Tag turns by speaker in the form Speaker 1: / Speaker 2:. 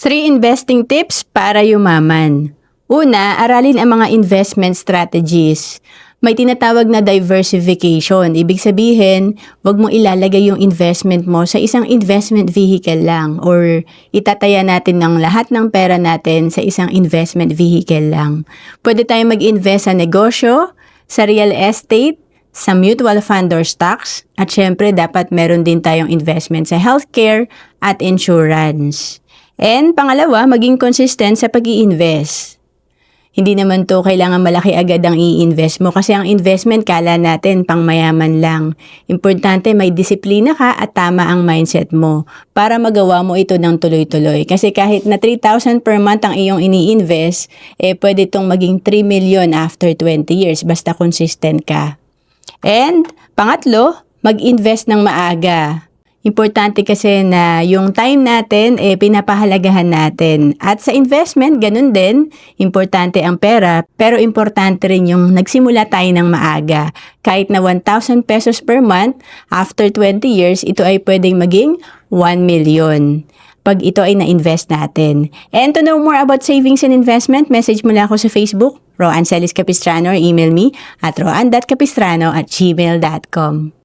Speaker 1: 3 investing tips para yumaman. Una, aralin ang mga investment strategies. May tinatawag na diversification. Ibig sabihin, wag mo ilalagay yung investment mo sa isang investment vehicle lang or itataya natin ng lahat ng pera natin sa isang investment vehicle lang. Pwede tayong mag-invest sa negosyo, sa real estate, sa mutual fund or stocks, at syempre dapat meron din tayong investment sa healthcare at insurance. And pangalawa, maging consistent sa pag-i-invest. Hindi naman to kailangan malaki agad ang i-invest mo kasi ang investment kala natin pang mayaman lang. Importante may disiplina ka at tama ang mindset mo para magawa mo ito ng tuloy-tuloy. Kasi kahit na 3,000 per month ang iyong ini-invest, pwede itong maging 3 million after 20 years basta consistent ka. And pangatlo, mag-invest ng maaga. Importante kasi na yung time natin, pinapahalagahan natin. At sa investment, ganun din. Importante ang pera, pero importante rin yung nagsimula tayo ng maaga. Kahit na 1,000 pesos per month, after 20 years, ito ay pwedeng maging 1 million. Pag ito ay na-invest natin. And to know more about savings and investment, message mo lang ako sa Facebook, Roan Celis Capistrano, or email me at roan.capistrano@gmail.com.